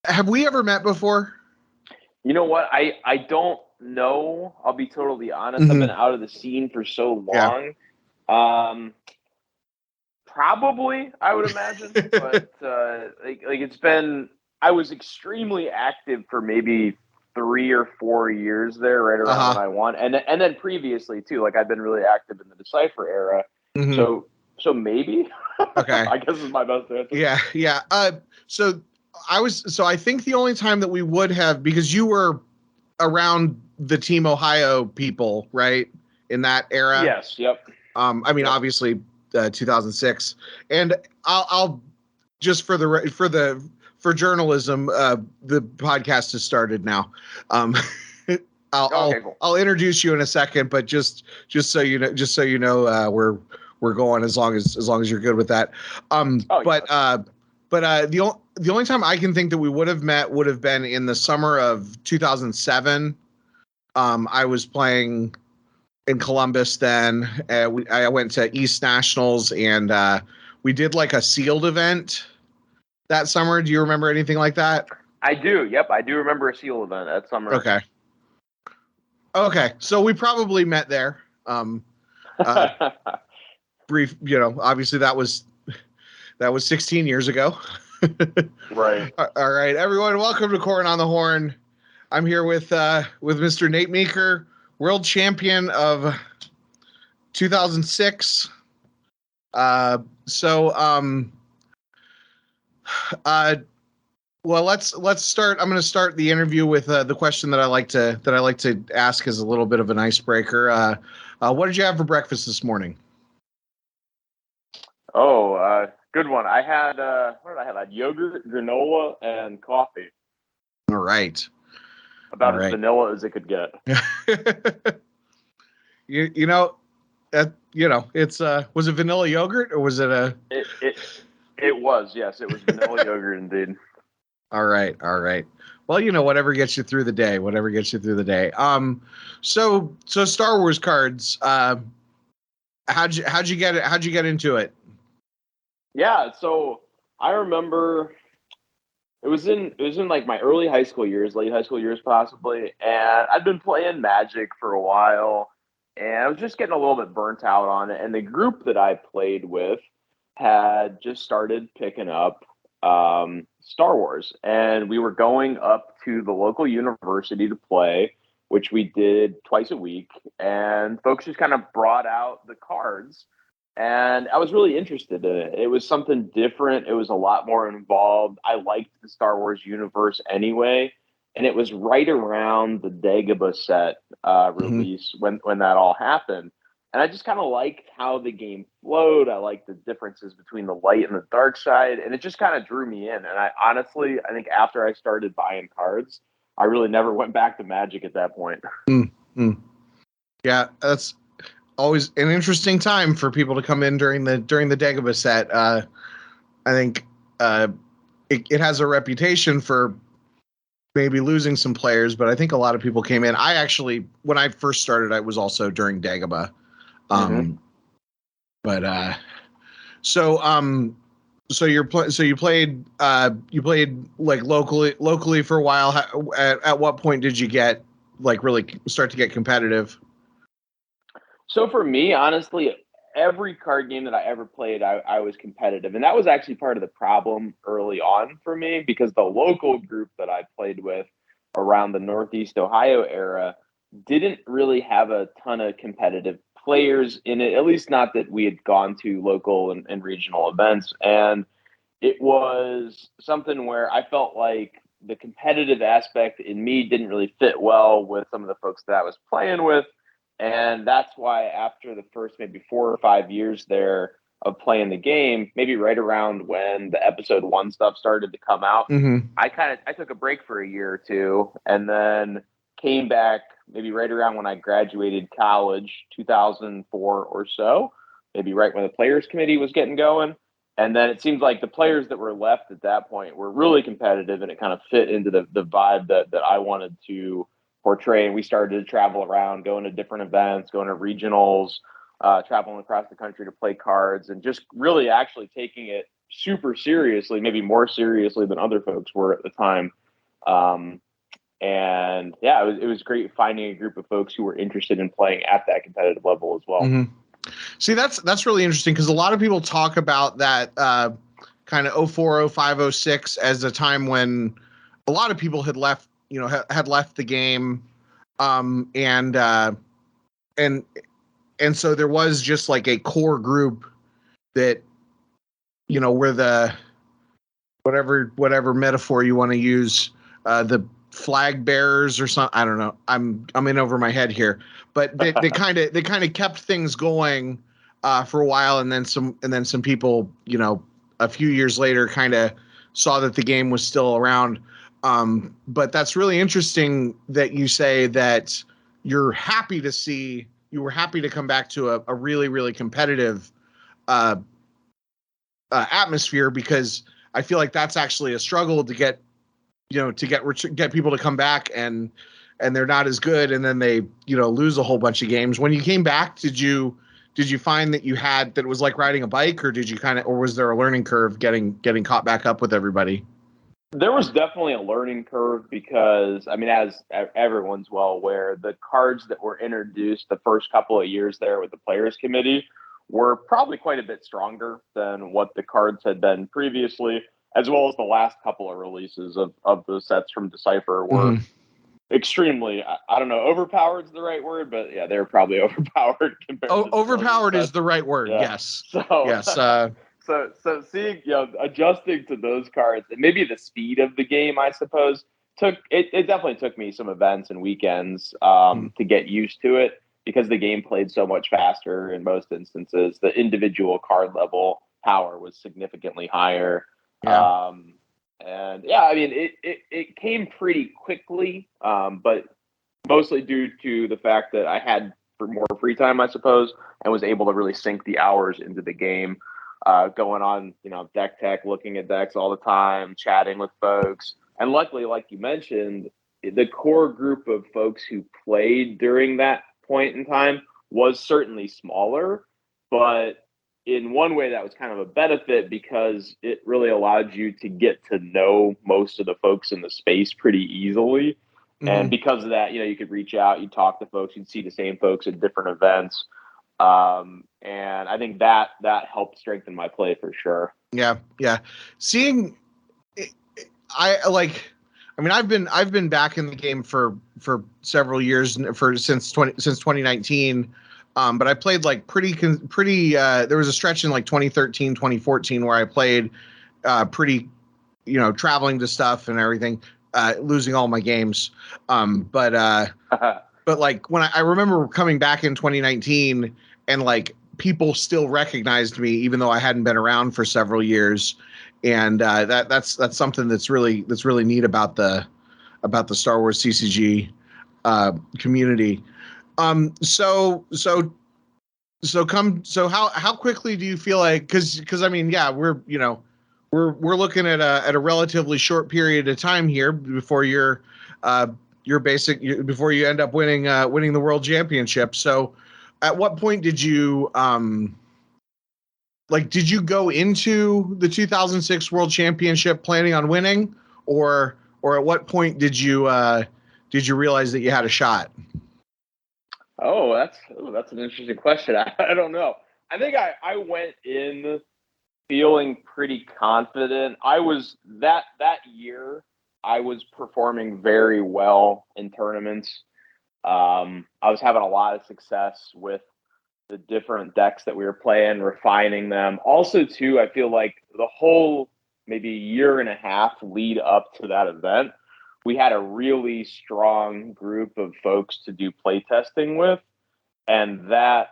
Have we ever met before? You know what? I don't know. I'll be totally honest. I've been Mm-hmm. out of the scene for so Yeah. long. Um, Probably, I would imagine, but like it's been. I was extremely active for maybe 3 or 4 years there, right around when Uh-huh. I won, and then previously too. Like I've been really active in the Decipher era. Mm-hmm. So maybe Okay. I guess is my best answer. Yeah, yeah. So I think the only time that we would have, because you were around the Team Ohio people, right? In that era. Yes. Yep. I mean, Yep. obviously, 2006, and I'll just for journalism, the podcast has started now. Um, Okay. Cool. I'll introduce you in a second, but just so you know, we're going as long as you're good with that. Um, Oh but yes. uh, the only time I can think that we would have met would have been in the summer of 2007. I was playing in Columbus then. I went to East Nationals, and we did like a sealed event that summer. Do you remember anything like that? I do. Yep. I do remember a seal event that summer. Okay. Okay. So we probably met there. Uh, Brief, obviously that was 16 years ago. Right. All right, everyone, welcome to Corran on the Horn. I'm here with Mr. Nate Meeker, world champion of 2006. So uh well, let's start. I'm going to start the interview with the question that I like to ask as a little bit of an icebreaker. What did you have for breakfast this morning? Oh, good one. I had what did I have? I had yogurt, granola, and coffee. All right, all About as right. vanilla as it could get. you know it's was it vanilla yogurt or was it a? It was, yes, it was vanilla yogurt indeed. All right, all right. Well, whatever gets you through the day, whatever gets you through the day. So Star Wars cards. How'd you get it? How'd you get into it? Yeah, so I remember it was in like my early high school years, late high school years possibly, and I'd been playing Magic for a while, and I was just getting a little bit burnt out on it. And the group that I played with had just started picking up Star Wars, and we were going up to the local university to play, which we did twice a week. And folks just kind of brought out the cards, and I was really interested in it. It was something different. It was a lot more involved. I liked the Star Wars universe anyway, and it was right around the Dagobah set Mm-hmm. release when that all happened. And I just kind of liked how the game flowed. I liked the differences between the light and the dark side, and it just kind of drew me in. And I think after I started buying cards, I really never went back to Magic at that point. Mm-hmm. Yeah, that's always an interesting time for people to come in during the Dagobah set. I think uh, it has a reputation for maybe losing some players, but I think a lot of people came in. I actually, when I first started, I was also during Dagobah. Mm-hmm. Um, but so you played like locally for a while. At what point did you get like really start to get competitive? So for me, honestly, every card game that I ever played, I was competitive. And that was actually part of the problem early on for me because the local group that I played with around the Northeast Ohio era didn't really have a ton of competitive players in it, at least not that we had gone to local and regional events. And it was something where I felt like the competitive aspect in me didn't really fit well with some of the folks that I was playing with. And that's why after the first maybe 4 or 5 years there of playing the game, maybe right around when the episode one stuff started to come out, Mm-hmm. I took a break for a year or two and then came back maybe right around when I graduated college, 2004 or so, maybe right when the players committee was getting going. And then it seems like the players that were left at that point were really competitive, and it kind of fit into the vibe that I wanted to portray. And we started to travel around, going to different events, going to regionals, traveling across the country to play cards, and just really actually taking it super seriously, maybe more seriously than other folks were at the time. And yeah, it was great finding a group of folks who were interested in playing at that competitive level as well. Mm-hmm. See, that's really interesting because a lot of people talk about that kind of 04, 05, 06 as a time when a lot of people had left, had left the game, and so there was just like a core group that, were the whatever metaphor you want to use, the flag bearers or something. I don't know. I'm in over my head here, but they kind of kept things going for a while, and then some people, a few years later, kind of saw that the game was still around. But that's really interesting that you say that you were happy to come back to a really, really competitive atmosphere, because I feel like that's actually a struggle to get, get people to come back, and they're not as good, and then they, lose a whole bunch of games. When you came back, did you find that that it was like riding a bike, or or was there a learning curve getting caught back up with everybody? There was definitely a learning curve because, I mean, as everyone's well aware, the cards that were introduced the first couple of years there with the Players Committee were probably quite a bit stronger than what the cards had been previously, as well as the last couple of releases of the sets from Decipher were extremely, I don't know, overpowered is the right word, but yeah, they were probably overpowered compared to overpowered is the right word. Yeah. Yes. So, yes. So seeing, adjusting to those cards and maybe the speed of the game, I suppose, it definitely took me some events and weekends to get used to it, because the game played so much faster in most instances. The individual card level power was significantly higher. Yeah. And yeah, I mean, it came pretty quickly, but mostly due to the fact that I had more free time, I suppose, and was able to really sink the hours into the game, going on, deck tech, looking at decks all the time, chatting with folks. And luckily, like you mentioned, the core group of folks who played during that point in time was certainly smaller, but in one way that was kind of a benefit, because it really allowed you to get to know most of the folks in the space pretty easily. And because of that, you could reach out, you'd talk to folks, you'd see the same folks at different events. And I think that helped strengthen my play for sure. Yeah. Yeah. Seeing, I've been back in the game for several years, since 2019. But I played like pretty, there was a stretch in like 2013, 2014 where I played pretty, traveling to stuff and everything, losing all my games. But like when I remember coming back in 2019, and like people still recognized me even though I hadn't been around for several years. And that's something that's really neat about the Star Wars CCG community. How quickly do you feel like, because I mean, yeah, we're looking at a relatively short period of time here before before you end up winning the world championship. So at what point did you did you go into the 2006 world championship planning on winning, or at what point did you realize that you had a shot? Oh, that's an interesting question. I don't know. I think I went in feeling pretty confident. I was that year. I was performing very well in tournaments. I was having a lot of success with the different decks that we were playing, refining them. Also, too, I feel like the whole maybe year and a half lead up to that event, we had a really strong group of folks to do play testing with, and that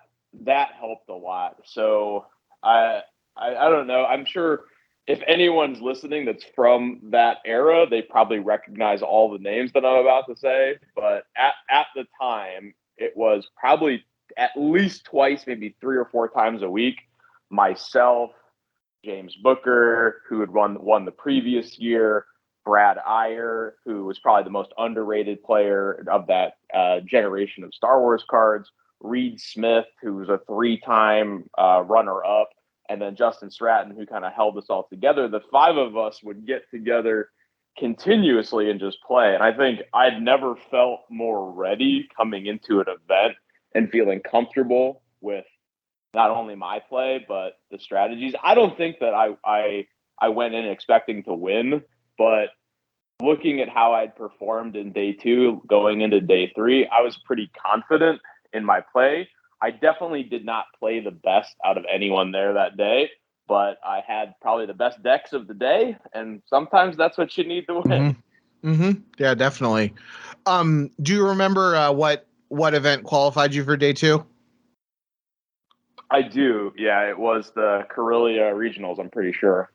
helped a lot. So I don't know. I'm sure if anyone's listening that's from that era, they probably recognize all the names that I'm about to say. But at the time, it was probably at least twice, maybe 3 or 4 times a week. Myself, James Booker, who had won the previous year, Brad Iyer, who was probably the most underrated player of that generation of Star Wars cards, Reed Smith, who was a 3-time runner-up, and then Justin Stratton, who kind of held us all together. The five of us would get together continuously and just play. And I think I'd never felt more ready coming into an event and feeling comfortable with not only my play, but the strategies. I don't think that I went in expecting to win, but looking at how I'd performed in day 2 going into day 3, I was pretty confident in my play. I definitely did not play the best out of anyone there that day, but I had probably the best decks of the day, and sometimes that's what you need to win. Yeah, definitely. Do you remember what event qualified you for day 2? I do. Yeah, it was the Corellia Regionals, I'm pretty sure.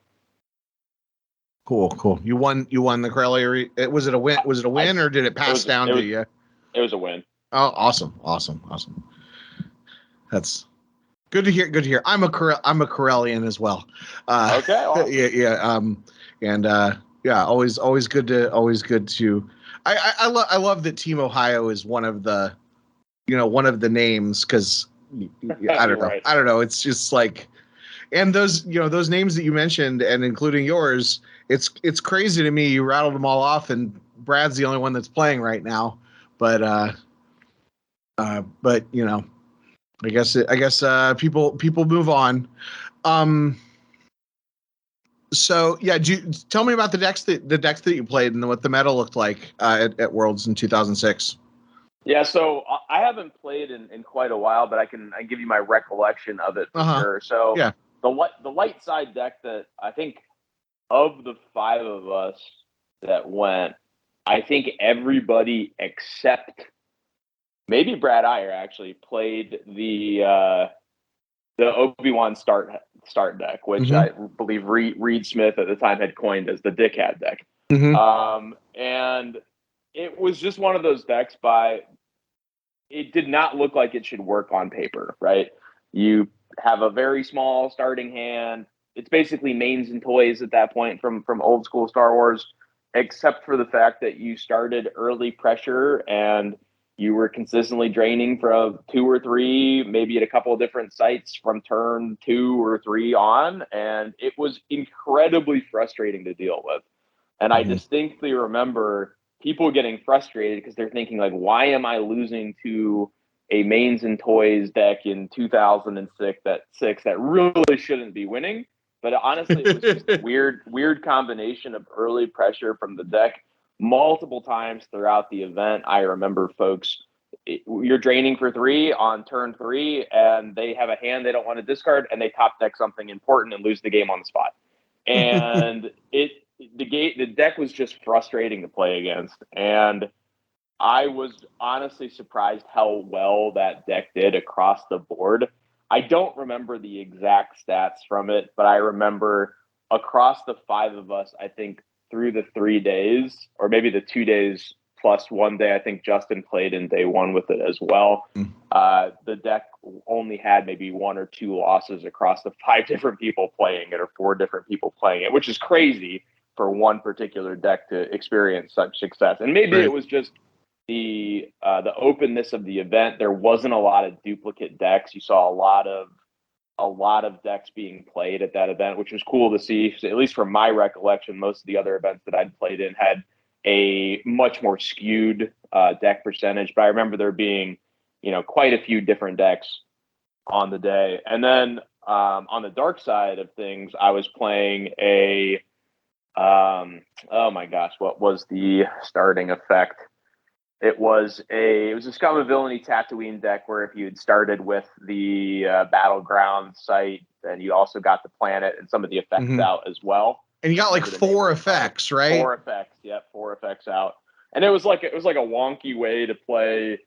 Cool. You won the Corellia. Was it a win or did it pass down to you? It was a win. Oh, awesome. That's good to hear. I'm a Corellian as well. Okay. Awesome. Yeah. Always good to. I love that Team Ohio is one of the names, because I don't know. Right. I don't know. It's just like, and those names that you mentioned, and including yours, it's crazy to me. You rattled them all off, and Brad's the only one that's playing right now. But I guess people move on. So yeah, tell me about the decks that you played and what the meta looked like at Worlds in 2006. Yeah, so I haven't played in quite a while, but I give you my recollection of it for sure. So yeah, the light side deck that I think of the 5 of us that went, I think everybody except maybe Brad Iyer actually played the Obi-Wan start deck, which I believe Reed Smith at the time had coined as the Dickhead deck. And it was just one of those decks it did not look like it should work on paper, right? You have a very small starting hand. It's basically mains and toys at that point from old school Star Wars, except for the fact that you started early pressure and you were consistently draining from 2 or 3, maybe at a couple of different sites from turn 2 or 3 on. And it was incredibly frustrating to deal with. And I distinctly remember people getting frustrated because they're thinking, like, why am I losing to a mains and toys deck in 2006 that really shouldn't be winning? But honestly, it was just a weird combination of early pressure from the deck multiple times throughout the event. I remember folks, you're draining for 3 on turn 3, and they have a hand they don't want to discard, and they top deck something important and lose the game on the spot. And the deck was just frustrating to play against, and I was honestly surprised how well that deck did across the board. I don't remember the exact stats from it, but I remember across the 5 of us, I think through the 3 days, or maybe the 2 days plus 1 day, I think Justin played in day 1 with it as well. The deck only had maybe 1 or 2 losses across the 5 different people playing it, or 4 different people playing it, which is crazy for one particular deck to experience such success. And maybe it was just the openness of the event. There wasn't a lot of duplicate decks. You saw a lot of decks being played at that event, which was cool to see. At least from my recollection, most of the other events that I'd played in had a much more skewed deck percentage. But I remember there being, quite a few different decks on the day. And then on the dark side of things, I was playing oh my gosh, what was the starting effect? It was a Scum of Villainy Tatooine deck where if you had started with the battleground site, then you also got the planet and some of the effects out as well. And you got like 4 effects, right? 4 effects, yep, 4 effects out. And it was like a wonky way to play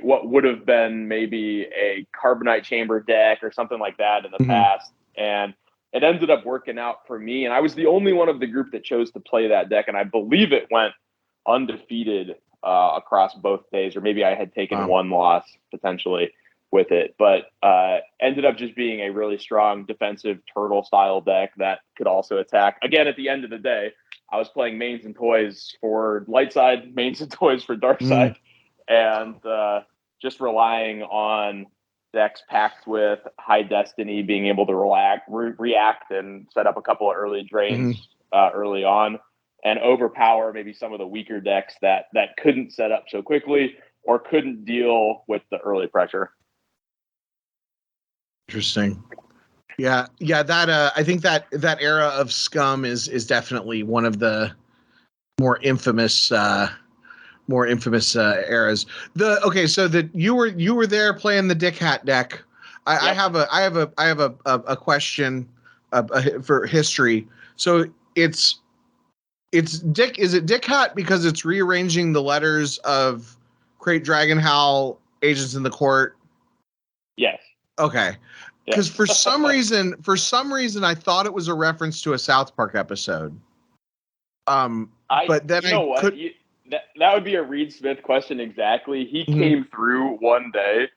what would have been maybe a Carbonite Chamber deck or something like that in the past. And it ended up working out for me. And I was the only one of the group that chose to play that deck. And I believe it went undefeated across both days, or maybe I had taken 1 loss potentially with it, but ended up just being a really strong defensive turtle style deck that could also attack. Again, at the end of the day, I was playing mains and toys for light side, mains and toys for dark side, and just relying on decks packed with high destiny, being able to react and set up a couple of early drains early on, and overpower maybe some of the weaker decks that couldn't set up so quickly or couldn't deal with the early pressure. Interesting. Yeah. That I think that era of Scum is definitely one of the more infamous eras. So that you were there playing the Dick Hat deck. I have a question for history. So it's Dick. Is it Dick Hat because it's rearranging the letters of Crate Dragon Howl, Agents in the Court? Yes. Okay. Because for some reason, I thought it was a reference to a South Park episode. But then that would be a Reed Smith question exactly. He came through one day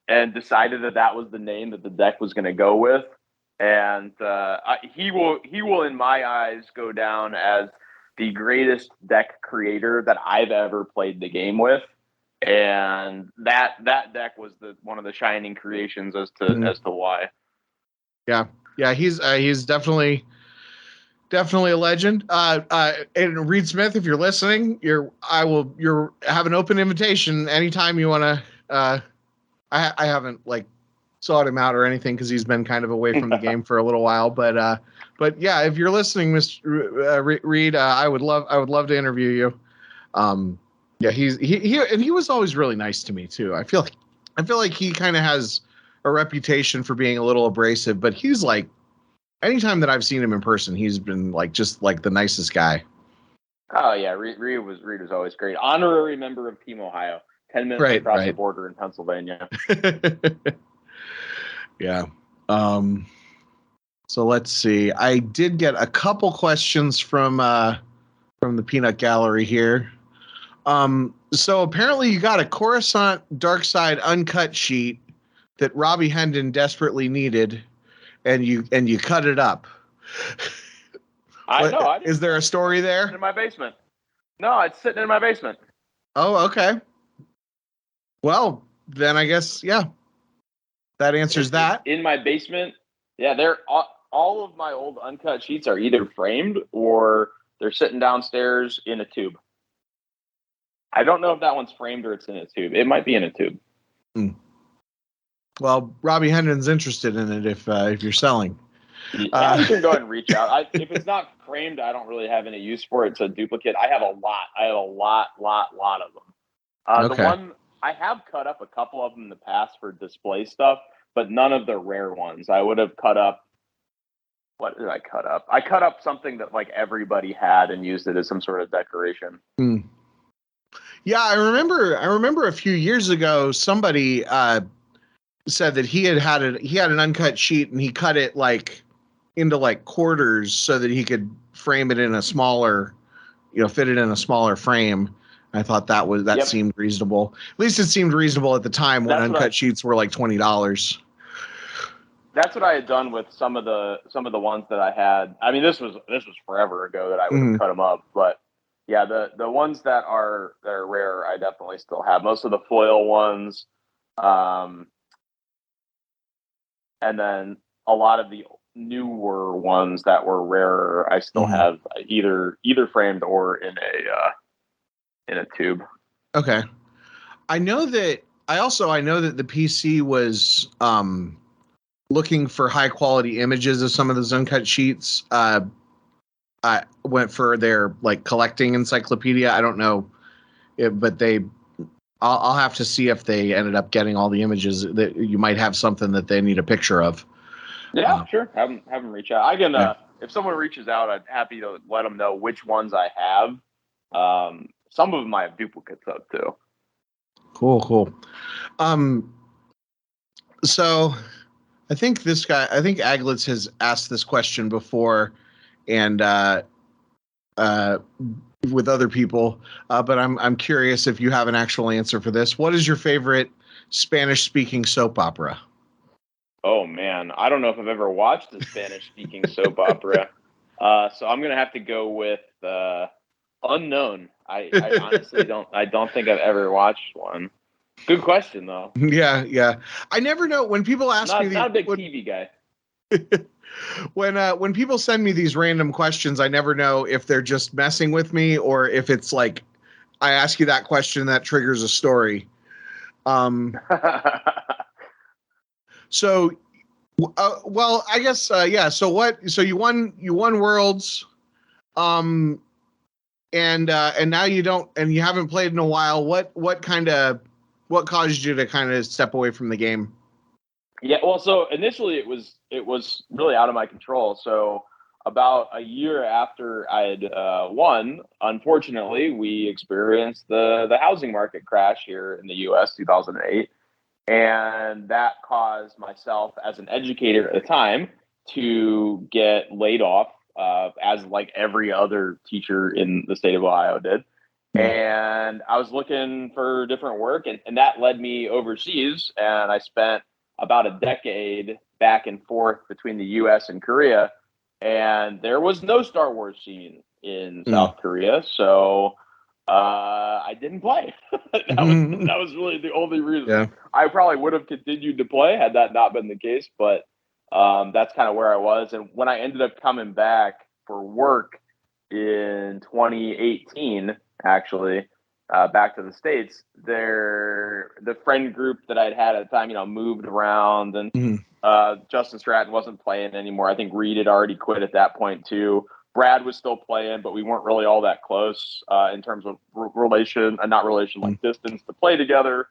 and decided that was the name that the deck was going to go with, and he will in my eyes go down as the greatest deck creator that I've ever played the game with, and that deck was one of the shining creations as to why. Yeah, he's definitely a legend. And Reed Smith, if you're listening, you have an open invitation anytime you want to. I haven't like sought him out or anything because he's been kind of away from the game for a little while. But yeah, if you're listening, Mr. Reed, I would love to interview you. Yeah, he was always really nice to me too. I feel like he kind of has a reputation for being a little abrasive, but he's like, anytime that I've seen him in person, he's been like just like the nicest guy. Oh yeah, Reed was always great. Honorary member of Team Ohio. 10 minutes across the border in Pennsylvania. Yeah. So let's see. I did get a couple questions from the Peanut Gallery here. So apparently you got a Coruscant Dark Side uncut sheet that Robbie Hendon desperately needed, and you cut it up. I know. Is there a story there? In my basement. No, it's sitting in my basement. Oh, okay. Well, then I guess, yeah. That answers that. In my basement. Yeah, they're all of my old uncut sheets are either framed or they're sitting downstairs in a tube. I don't know if that one's framed or it's in a tube. It might be in a tube. Well, Robbie Hendon's interested in it if you're selling. Yeah, you can go ahead and reach out. If it's not framed, I don't really have any use for it. It's a duplicate. I have a lot of them. Okay. The one I have cut up a couple of them in the past for display stuff, but none of the rare ones. I would have cut up. What did I cut up? I cut up something that like everybody had and used it as some sort of decoration. Yeah, I remember a few years ago somebody said that he had an uncut sheet and he cut it like into like quarters so that he could frame it in a smaller, fit it in a smaller frame. I thought that seemed reasonable. At least it seemed reasonable at the time when uncut sheets were like $20. That's what I had done with some of the ones that I had. I mean, this was forever ago that I would have cut them up, but yeah, the ones that are rare, I definitely still have. Most of the foil ones, and then a lot of the newer ones that were rarer, I still have either framed or in a tube. Okay. I know that the PC was looking for high quality images of some of those uncut sheets. I went for their like collecting encyclopedia. I don't know, but I'll have to see if they ended up getting all the images. That you might have something that they need a picture of. Yeah, sure. Have them reach out. I can if someone reaches out, I'm happy to let them know which ones I have. Some of them I have duplicates of too. Cool. So I think Aglitz has asked this question before, and with other people, but I'm curious if you have an actual answer for this. What is your favorite Spanish-speaking soap opera? Oh man, I don't know if I've ever watched a Spanish-speaking soap opera, so I'm gonna have to go with unknown. I honestly don't. I don't think I've ever watched one. Good question though. Yeah. I never know when people ask me Not a big TV guy. when people send me these random questions, I never know if they're just messing with me or if it's like I ask you that question that triggers a story. So, well, I guess yeah. So what? So you won Worlds, and now you don't, and you haven't played in a while. What caused you to kind of step away from the game? Yeah, well, so initially it was really out of my control. So about a year after I had won, unfortunately, we experienced the housing market crash here in the U.S. 2008, and that caused myself as an educator at the time to get laid off, as like every other teacher in the state of Ohio did. And I was looking for different work, and that led me overseas. And I spent about a decade back and forth between the US and Korea. And there was no Star Wars scene in South Korea. So I didn't play. That was really the only reason. Yeah. I probably would have continued to play had that not been the case, but that's kind of where I was. And when I ended up coming back for work in 2018, actually, back to the States, the friend group that I'd had at the time, moved around, and Justin Stratton wasn't playing anymore. I think Reed had already quit at that point too. Brad was still playing, but we weren't really all that close in terms of like distance to play together.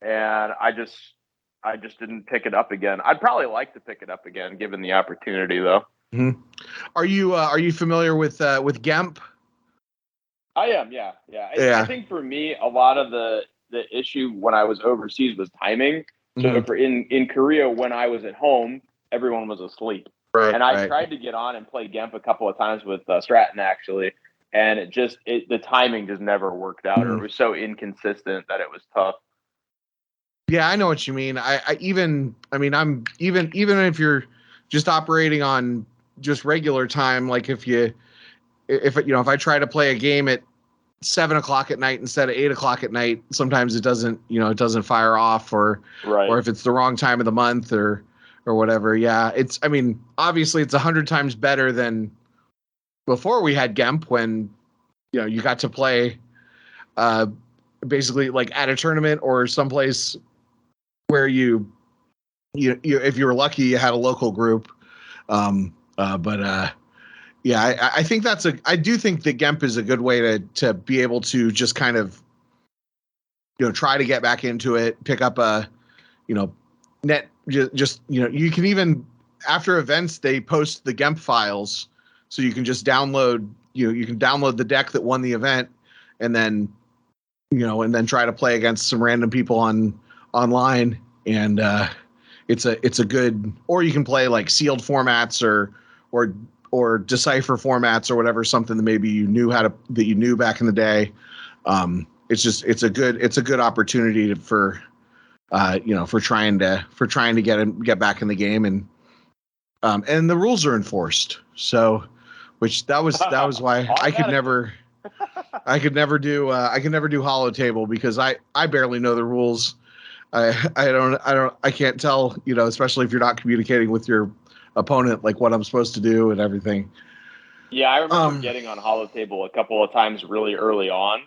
And I just didn't pick it up again. I'd probably like to pick it up again, given the opportunity, though. Mm-hmm. Are you familiar with Gemp? I am, yeah. I think for me, a lot of the issue when I was overseas was timing. So in Korea, when I was at home, everyone was asleep. Right, and I tried to get on and play Gemp a couple of times with Stratton, actually, and the timing just never worked out, or it was so inconsistent that it was tough. Yeah, I know what you mean. I'm even if you're just operating on just regular time, like if I try to play a game at 7:00 at night instead of 8:00 at night, sometimes it doesn't fire off, or if it's the wrong time of the month or whatever. Yeah, obviously it's 100 times better than before we had Gemp, when you got to play basically like at a tournament or someplace where you if you were lucky, you had a local group. Yeah, I think I do think that Gemp is a good way to be able to just kind of, try to get back into it, pick up a, net, just, you can even, after events, they post the Gemp files, so you can just download, you can download the deck that won the event, and then, and then try to play against some random people online. And it's a good, or you can play like sealed formats or decipher formats or whatever, something that maybe you knew back in the day. It's a good opportunity for trying to get back in the game, and the rules are enforced. So, that was why I could never do holo table, because I barely know the rules. I can't tell, especially if you're not communicating with your opponent, like what I'm supposed to do and everything. Yeah, I remember getting on holo table a couple of times really early on,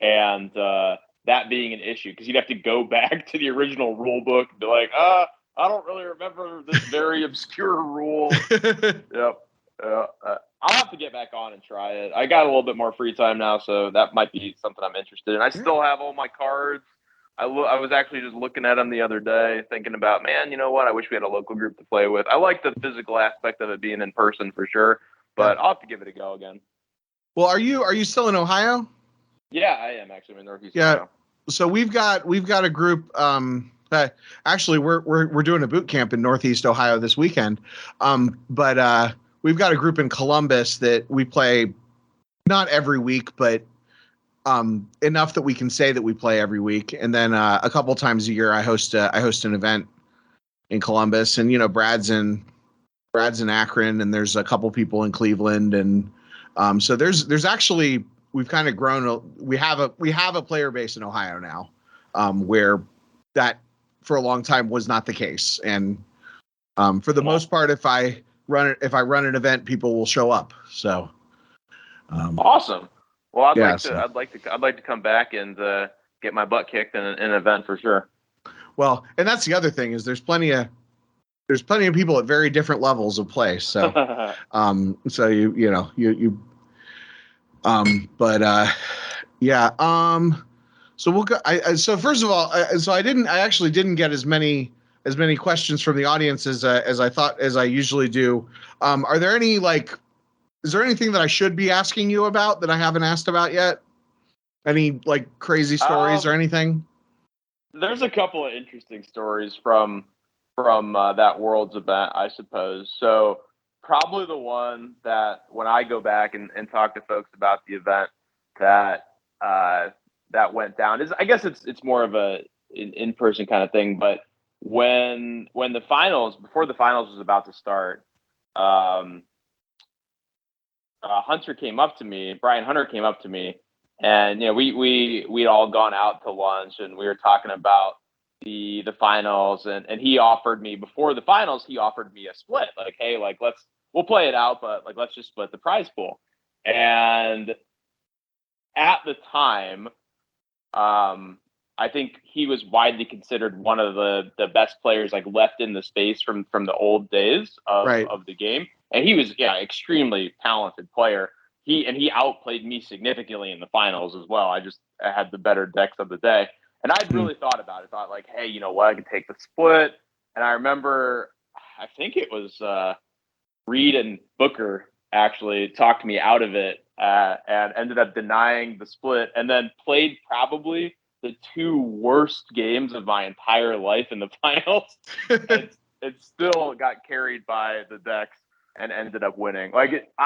and that being an issue, because you'd have to go back to the original rule book and be like, I don't really remember this very obscure rule. Yep. I'll have to get back on and try it. I got a little bit more free time now, so that might be something I'm interested in. I still have all my cards. I was actually just looking at them the other day, thinking about, man, you know what? I wish we had a local group to play with. I like the physical aspect of it being in person for sure, but I'll have to give it a go again. Well, are you still in Ohio? Yeah, I am actually in Northeast Ohio. So we've got a group. Actually, we're doing a boot camp in Northeast Ohio this weekend. But we've got a group in Columbus that we play not every week, but enough that we can say that we play every week. And then a couple times a year, I host an event in Columbus, and Brad's in Akron, and there's a couple people in Cleveland, and so there's actually, we've kind of grown. We have a player base in Ohio now, where that for a long time was not the case. And for the most part, if I run an event, people will show up. So awesome. Well, I'd Yeah, like to. I'd like to come back and get my butt kicked in an event for sure. well, and that's the other thing is there's plenty of people at very different levels of play. So so so we'll go. So first of all, I actually didn't get as many questions from the audience as I usually do. Are there any is there anything that I should be asking you about that I haven't asked about yet? Any crazy stories or anything? There's a couple of interesting stories from that Worlds event, I suppose. So probably the one that when I go back and talk to folks about the event that went down is, I guess it's more of an in-person kind of thing. But when the finals, before the finals was about to start, Brian Hunter came up to me, and we'd all gone out to lunch, and we were talking about the finals, and he offered me, before the finals, he offered me a split, like, hey, we'll play it out, but let's just split the prize pool. And at the time, I think he was widely considered one of the best players left in the space from the old days of the game. And he was, extremely talented player. He outplayed me significantly in the finals as well. I had the better decks of the day. And I'd really thought about it. Thought hey, you know what? I could take the split. And I remember, I think it was Reed and Booker actually talked me out of it and ended up denying the split, and then played probably the two worst games of my entire life in the finals. It still got carried by the decks and ended up winning.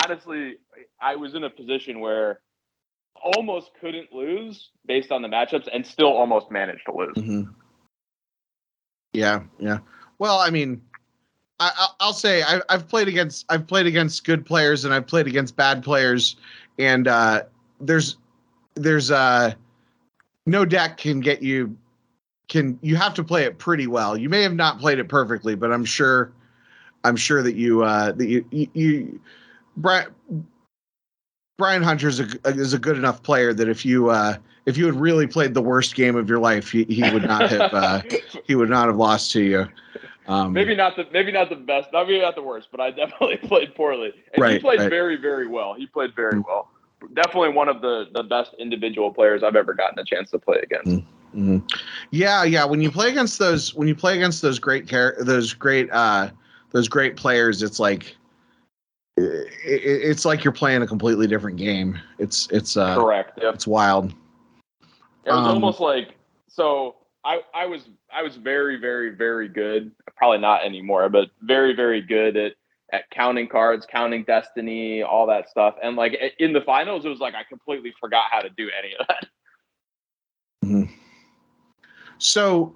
Honestly, I was in a position where almost couldn't lose based on the matchups, and still almost managed to lose. Mm-hmm. Yeah. Well, I mean, I'll say I've played against good players and I've played against bad players, and there's no deck can get you. You have to play it pretty well. You may have not played it perfectly, but I'm sure that you Brian Hunter is a good enough player that if you had really played the worst game of your life, he would not have he would not have lost to you. Maybe not the best, maybe not the worst, but I definitely played poorly. And he played very, very well. He played very well. Definitely one of the best individual players I've ever gotten a chance to play against. Mm-hmm. Yeah. When you play against those great players, it's like it's like you're playing a completely different game. It's correct. Yep. It's wild. It was almost like, so I was very, very, very good. Probably not anymore, but very, very good at counting cards, counting destiny, all that stuff. And in the finals, it was I completely forgot how to do any of that. Mm-hmm. So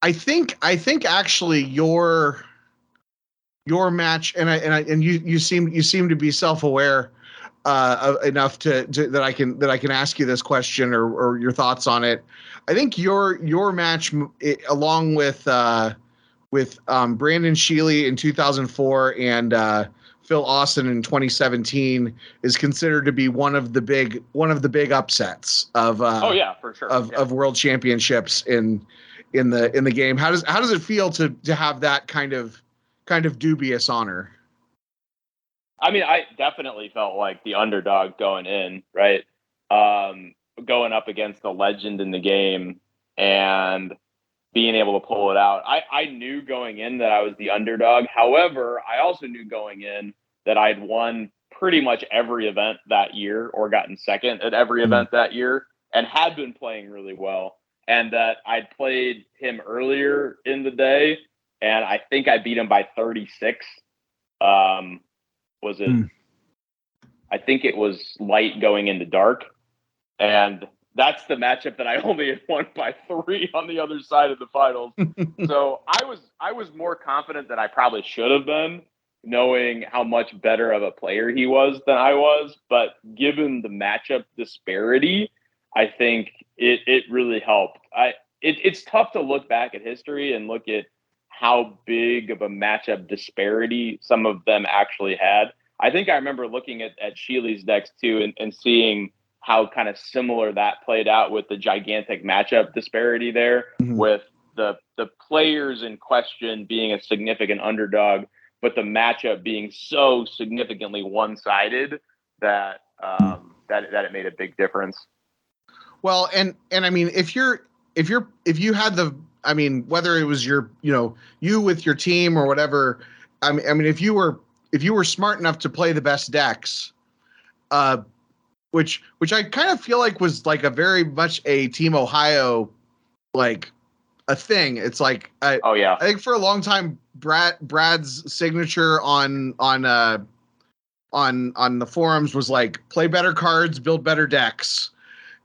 I think actually your match, and you seem to be self-aware enough to that I can ask you this question or your thoughts on it. I think your match, along with Brandon Sheely in 2004 and Phil Austin in 2017, is considered to be one of the big upsets of oh yeah, for sure, of world championships in the game. How does it feel to have that kind of dubious honor? I mean, I definitely felt like the underdog going in, right? Going up against the legend in the game and being able to pull it out. I knew going in that I was the underdog. However, I also knew going in that I'd won pretty much every event that year, or gotten second at every event that year, and had been playing really well. And that I'd played him earlier in the day, and I think I beat him by 36. Was it? I think it was light going into dark, and that's the matchup that I only had won by 3 on the other side of the finals. So I was more confident than I probably should have been, knowing how much better of a player he was than I was. But given the matchup disparity, I think it really helped. it's tough to look back at history and look at how big of a matchup disparity some of them actually had. I think I remember looking at Sheely's decks too and seeing how kind of similar that played out with the gigantic matchup disparity there, with the players in question being a significant underdog, but the matchup being so significantly one-sided that that it made a big difference. Well, and I mean, if you had the, I mean, whether it was your, you with your team or whatever, I mean, if you were smart enough to play the best decks, which I kind of feel like was like a very much a Team Ohio, like a thing. It's like, I think for a long time, Brad's signature on the forums was like, play better cards, build better decks.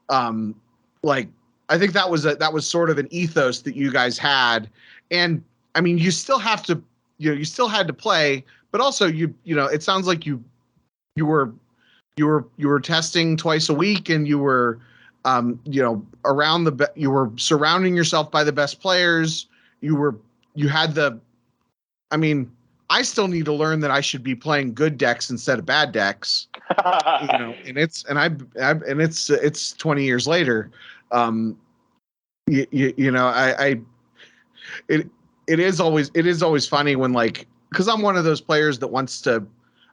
Like, I think that was sort of an ethos that you guys had. And I mean, you still have to, you still had to play, but also it sounds like you were testing twice a week, and you were, you were surrounding yourself by the best players. I mean, I still need to learn that I should be playing good decks instead of bad decks. And it's 20 years later. It is always funny when, like, because I'm one of those players that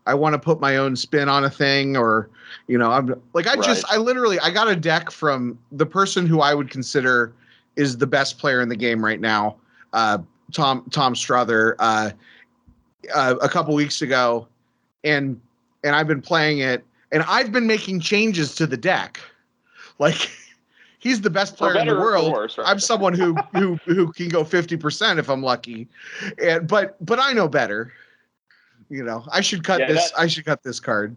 I want to put my own spin on a thing, or, I'm like, I got a deck from the person who I would consider is the best player in the game right now, Tom Strother, a couple weeks ago, and I've been playing it, and I've been making changes to the deck. Like, he's the best player in the world. Worse, right? I'm someone who can go 50% if I'm lucky, but I know better. I should cut this. I should cut this card.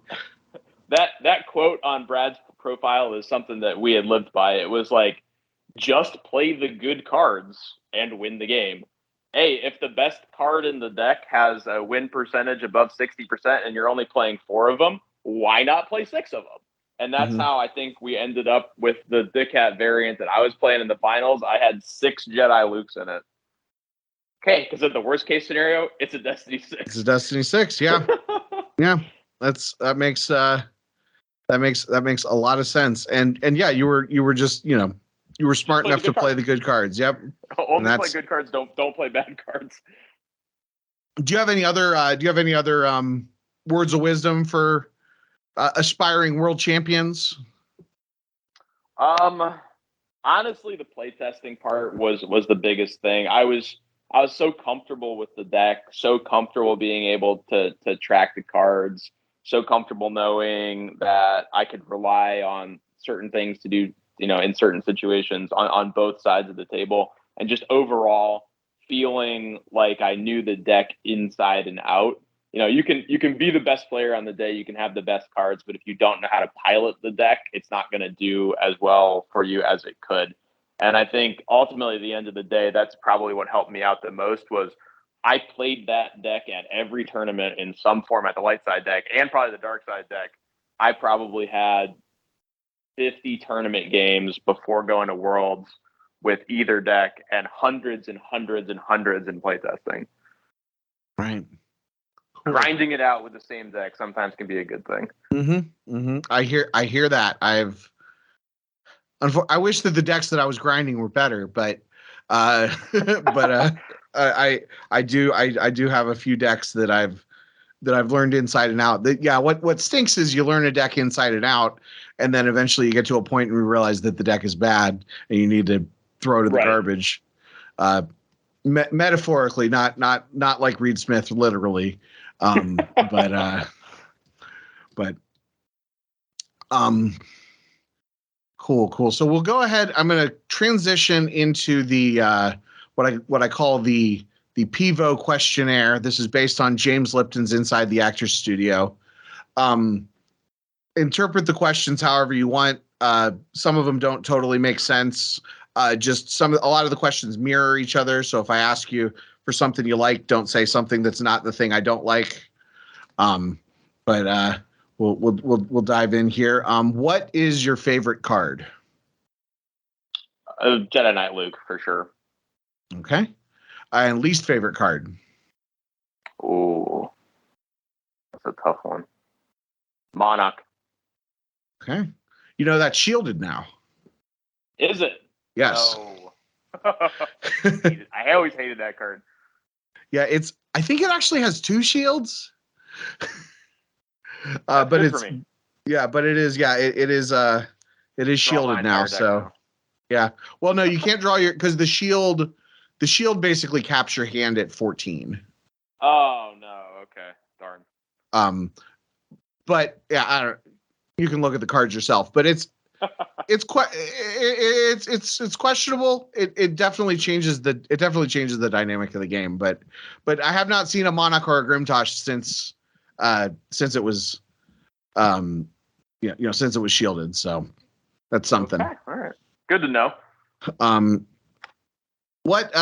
That quote on Brad's profile is something that we had lived by. It was like, just play the good cards and win the game. Hey, if the best card in the deck has a win percentage above 60% and you're only playing 4 of them, why not play 6 of them? And that's how I think we ended up with the Dick Hat variant that I was playing in the finals. I had 6 Jedi Lukes in it. Okay, because in the worst case scenario, it's a Destiny 6. It's a Destiny 6, yeah. Yeah. That makes a lot of sense. And yeah, you were just, you were smart enough to play the good cards. Yep. Only play good cards, don't play bad cards. Do you have any other words of wisdom for aspiring world champions? Honestly, the playtesting part was the biggest thing. I was so comfortable with the deck, so comfortable being able to track the cards, so comfortable knowing that I could rely on certain things to do, in certain situations on both sides of the table, and just overall feeling like I knew the deck inside and out. You can be the best player on the day, you can have the best cards, but if you don't know how to pilot the deck, it's not going to do as well for you as it could. And I think ultimately, at the end of the day, that's probably what helped me out the most. Was I played that deck at every tournament in some format, the light side deck and probably the dark side deck. I probably had 50 tournament games before going to Worlds with either deck, and hundreds and hundreds and hundreds in playtesting. Right. Cool. Grinding it out with the same deck sometimes can be a good thing. I hear that. I wish that the decks that I was grinding were better, but I do have a few decks that I've learned inside and out. What stinks is you learn a deck inside and out, and then eventually you get to a point and you realize that the deck is bad and you need to throw it in the garbage. Metaphorically, not like Reed Smith literally. Cool. So we'll go ahead. I'm going to transition into the what I call the Pivo questionnaire. This is based on James Lipton's Inside the Actors Studio. Interpret the questions however you want. Some of them don't totally make sense. A lot of the questions mirror each other. So if I ask you for something you like, don't say something that's not the thing I don't like. But we'll dive in here. What is your favorite card? Jedi Knight Luke for sure. Okay. And least favorite card? Ooh, that's a tough one. Monarch. Okay. You know that's shielded now. Is it? Yes. No. I always hated that card. Yeah, I think it actually has 2 shields. That's but good it's for me. yeah, but it is it is shielded now. So yeah. Well, no, you can't draw because the shield basically caps your hand at 14. Oh no. Okay. Darn. But yeah, I don't. You can look at the cards yourself, but it's questionable. It definitely changes the dynamic of the game. But I have not seen a Monarch or a Grimtosh since it was since it was shielded. So that's something. Okay. All right. Good to know. What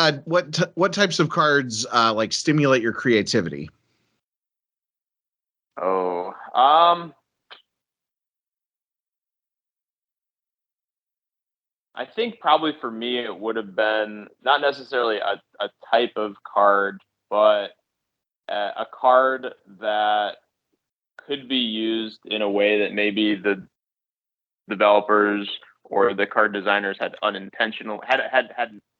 types of cards like stimulate your creativity? Oh. I think probably for me it would have been not necessarily a type of card, but a card that could be used in a way that maybe the developers or the card designers had unintentional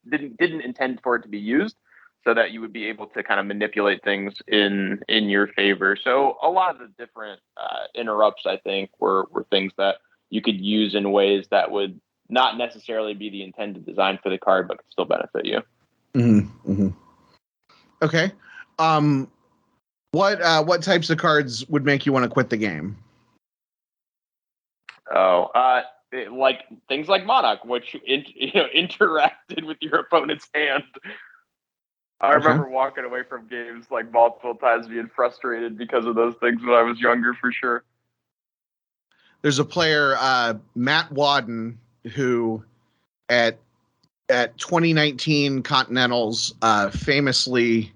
didn't intend for it to be used, so that you would be able to kind of manipulate things in your favor. So a lot of the different interrupts, I think, were things that you could use in ways that would not necessarily be the intended design for the card, but could still benefit you. Mm-hmm. Mm-hmm. Okay. What types of cards would make you want to quit the game? Oh, like things like Monarch, which interacted with your opponent's hand. I remember walking away from games like multiple times, being frustrated because of those things when I was younger, for sure. There's a player, Matt Wadden, who at 2019 Continentals famously,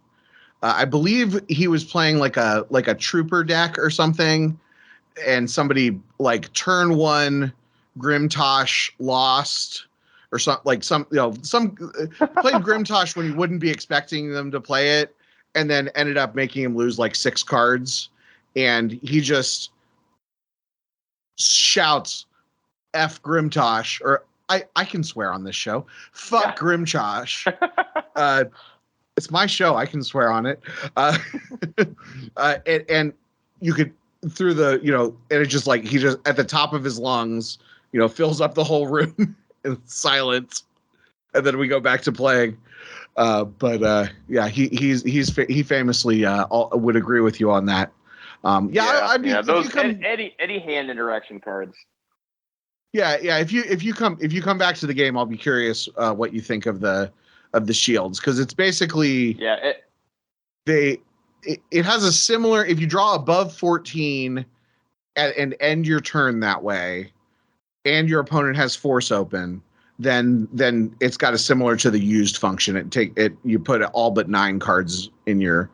I believe he was playing like a trooper deck or something, and somebody like turn 1 Grimtosh lost or some played Grimtosh when you wouldn't be expecting them to play it, and then ended up making him lose like 6 cards, and he just shouts F Grimtosh, or I can swear on this show. Fuck Grimtosh. It's my show. I can swear on it. And you could through the, and it's just like he just at the top of his lungs, fills up the whole room in silence, and then we go back to playing. Yeah, he famously would agree with you on that. I'd be those any hand interaction cards. Yeah. If you come back to the game, I'll be curious what you think of the shields, because it's basically it has a similar. If you draw above 14 and end your turn that way, and your opponent has force open, then it's got a similar to the used function. You put all but 9 cards in your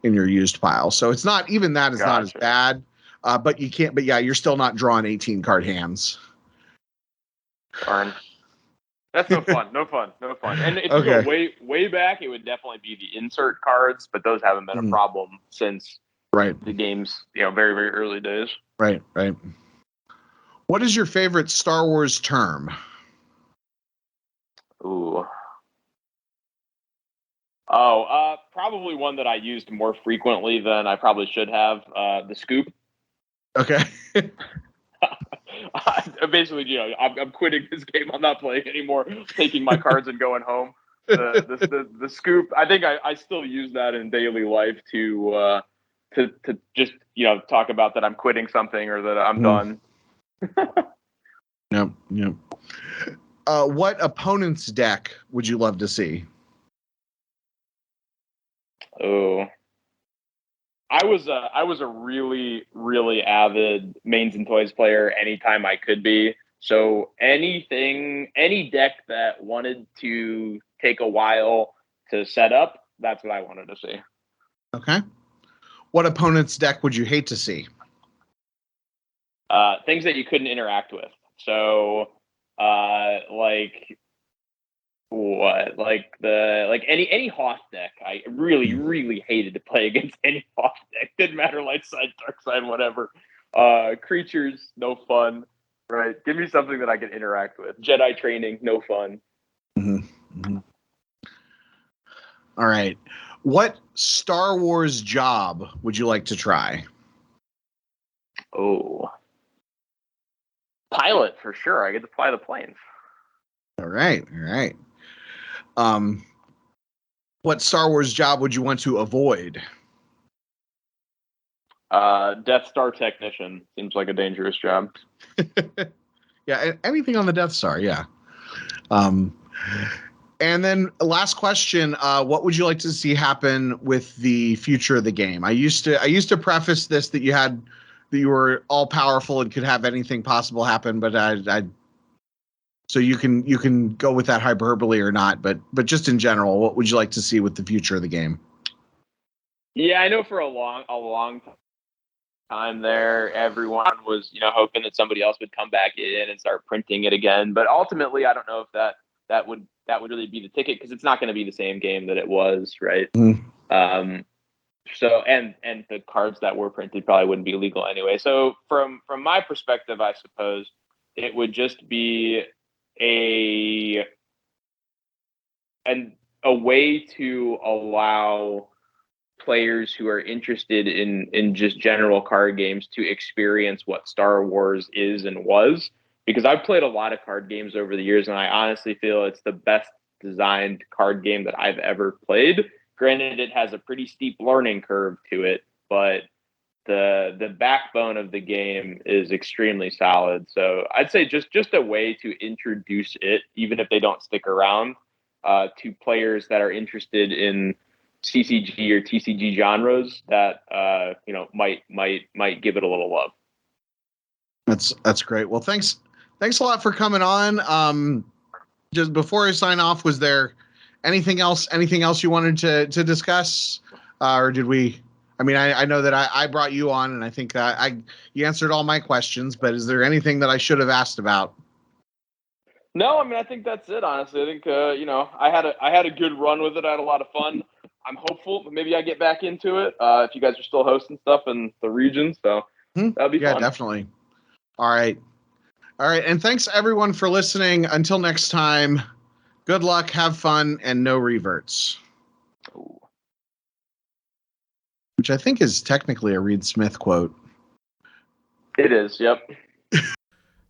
used pile, so it's not even that is not as bad. But you can't. But yeah, you're still not drawing 18 card hands. Darn. That's no fun. And if you go way back, it would definitely be the insert cards, but those haven't been a problem since the game's very, very early days. Right. What is your favorite Star Wars term? Ooh. Probably one that I used more frequently than I probably should have. The scoop. Okay. Basically, I'm quitting this game. I'm not playing anymore. Taking my cards and going home. The scoop. I think I still use that in daily life to just talk about that I'm quitting something or that I'm done. Yep. What opponent's deck would you love to see? Oh. I was a really, really avid Mains and Toys player anytime I could be. So any deck that wanted to take a while to set up, that's what I wanted to see. Okay. What opponent's deck would you hate to see? Things that you couldn't interact with. So, like What, like any Hoth deck? I really hated to play against any Hoth deck. Didn't matter, light side, dark side, whatever. Creatures, no fun. Right? Give me something that I can interact with. Jedi training, no fun. Mm-hmm. Mm-hmm. All right. What Star Wars job would you like to try? Oh, pilot for sure. I get to fly the planes. All right. All right. What Star Wars job would you want to avoid? Death Star technician seems like a dangerous job. Yeah, anything on the Death Star. Yeah. And then last question, what would you like to see happen with the future of the game? I used to preface this that you were all powerful and could have anything possible happen, but so you can go with that hyperbole or not, but just in general, what would you like to see with the future of the game? Yeah, I know for a long time there, everyone was, hoping that somebody else would come back in and start printing it again. But ultimately, I don't know if that would really be the ticket, because it's not going to be the same game that it was, right? Mm. So and the cards that were printed probably wouldn't be legal anyway. So from my perspective, I suppose it would just be a a way to allow players who are interested in just general card games to experience what Star Wars is and was. Because I've played a lot of card games over the years, and I honestly feel it's the best designed card game that I've ever played. Granted, it has a pretty steep learning curve to it, but the backbone of the game is extremely solid. So I'd say just a way to introduce it, even if they don't stick around, to players that are interested in CCG or TCG genres that might give it a little love. That's great. Well, thanks a lot for coming on. Just before I sign off, was there anything else you wanted to discuss, or did we? I mean, I know that I brought you on, and I think that you answered all my questions. But is there anything that I should have asked about? No, I mean, I think that's it. Honestly, I think I had a good run with it. I had a lot of fun. I'm hopeful that maybe I get back into it if you guys are still hosting stuff in the region. So that'd be yeah, fun. definitely. All right, and thanks everyone for listening. Until next time, good luck, have fun, and no reverts. Ooh. Which I think is technically a Reed Smith quote. It is. Yep.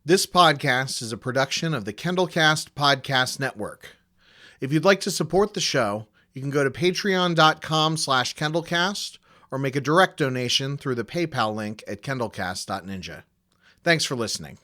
This podcast is a production of the Kendallcast Podcast Network. If you'd like to support the show, you can go to patreon.com/Kendallcast or make a direct donation through the PayPal link at kendallcast.ninja. Thanks for listening.